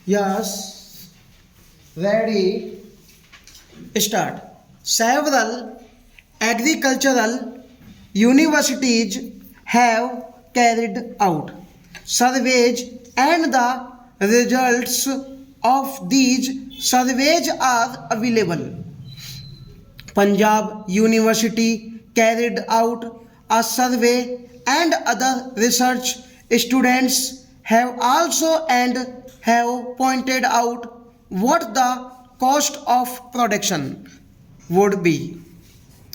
Yes, ready, start. Several agricultural universities have carried out surveys, and the results of these surveys are available. Punjab University carried out a survey, and other research students have also and have pointed out what the cost of production would be.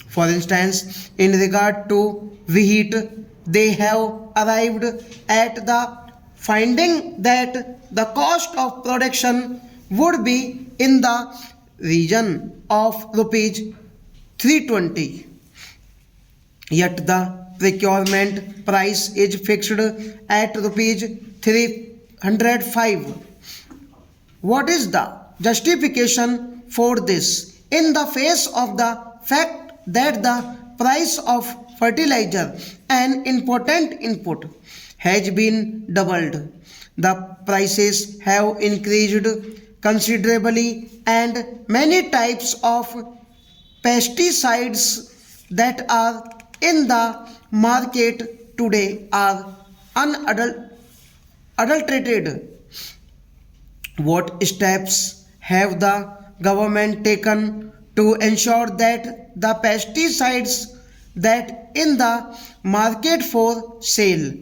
For instance, in regard to wheat, they have arrived at the finding that the cost of production would be in the region of rupees 320, yet the procurement price is fixed at rupees 305. What is the justification for this in the face of the fact that the price of fertilizer, an important input, has been doubled? The prices have increased considerably, and many types of pesticides that are in the market today are unadulterated. What steps have the government taken to ensure that the pesticides that in the market for sale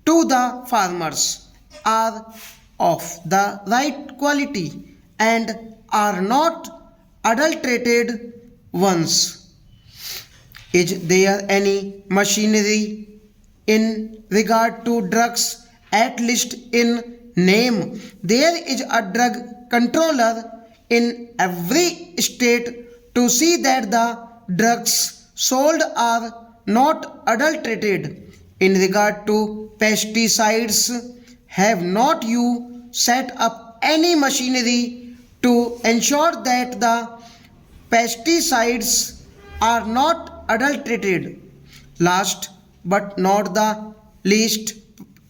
to the farmers are of the right quality and are not adulterated ones? Is there any machinery in regard to drugs? At least in name, there is a drug controller in every state to see that the drugs sold are not adulterated. In regard to pesticides, have not you set up any machinery to ensure that the pesticides are not adulterated? Last but not the least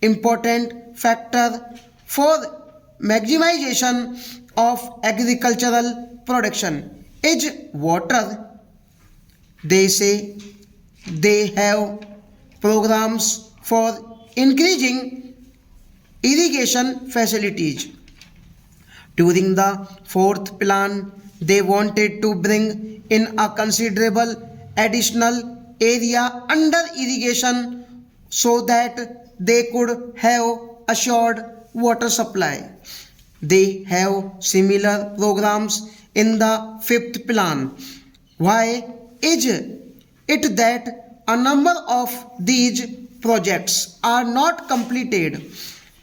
important factor for maximization of agricultural production is water. They say they have programs for increasing irrigation facilities. During the fourth plan, they wanted to bring in a considerable additional area under irrigation so that they could have assured water supply. They have similar programs in the fifth plan. Why is it that a number of these projects are not completed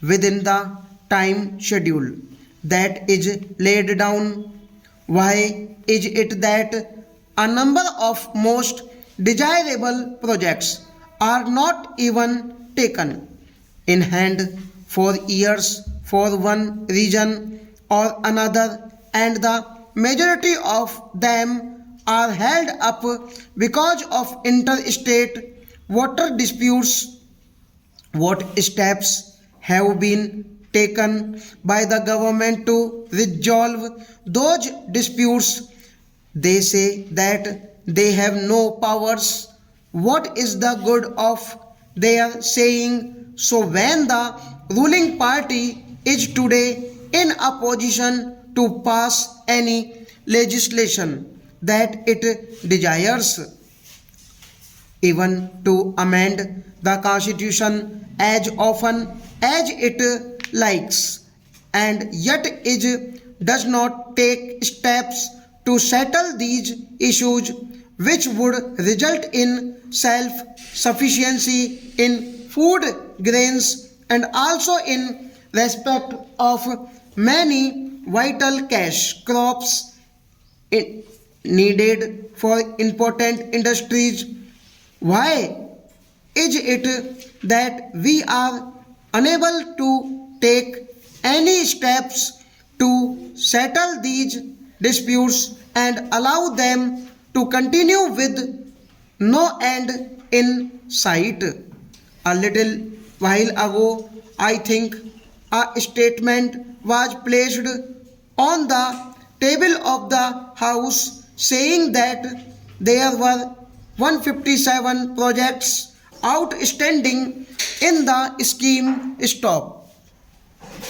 within the time schedule that is laid down? Why is it that a number of most desirable projects are not even taken in hand for years for one reason or another, and the majority of them are held up because of interstate water disputes? What steps have been taken by the government to resolve those disputes? They say that they have no powers. What is the good of their saying so when the ruling party is today in a position to pass any legislation that it desires, even to amend the constitution as often as it likes, and yet it does not take steps to settle these issues, which would result in self sufficiency in food grains and also in respect of many vital cash crops needed for important industries? Why is it that we are unable to take any steps to settle these disputes and allow them to continue with no end in sight? A little while ago, I think a statement was placed on the table of the house saying that there were 157 projects outstanding in the scheme. Stop.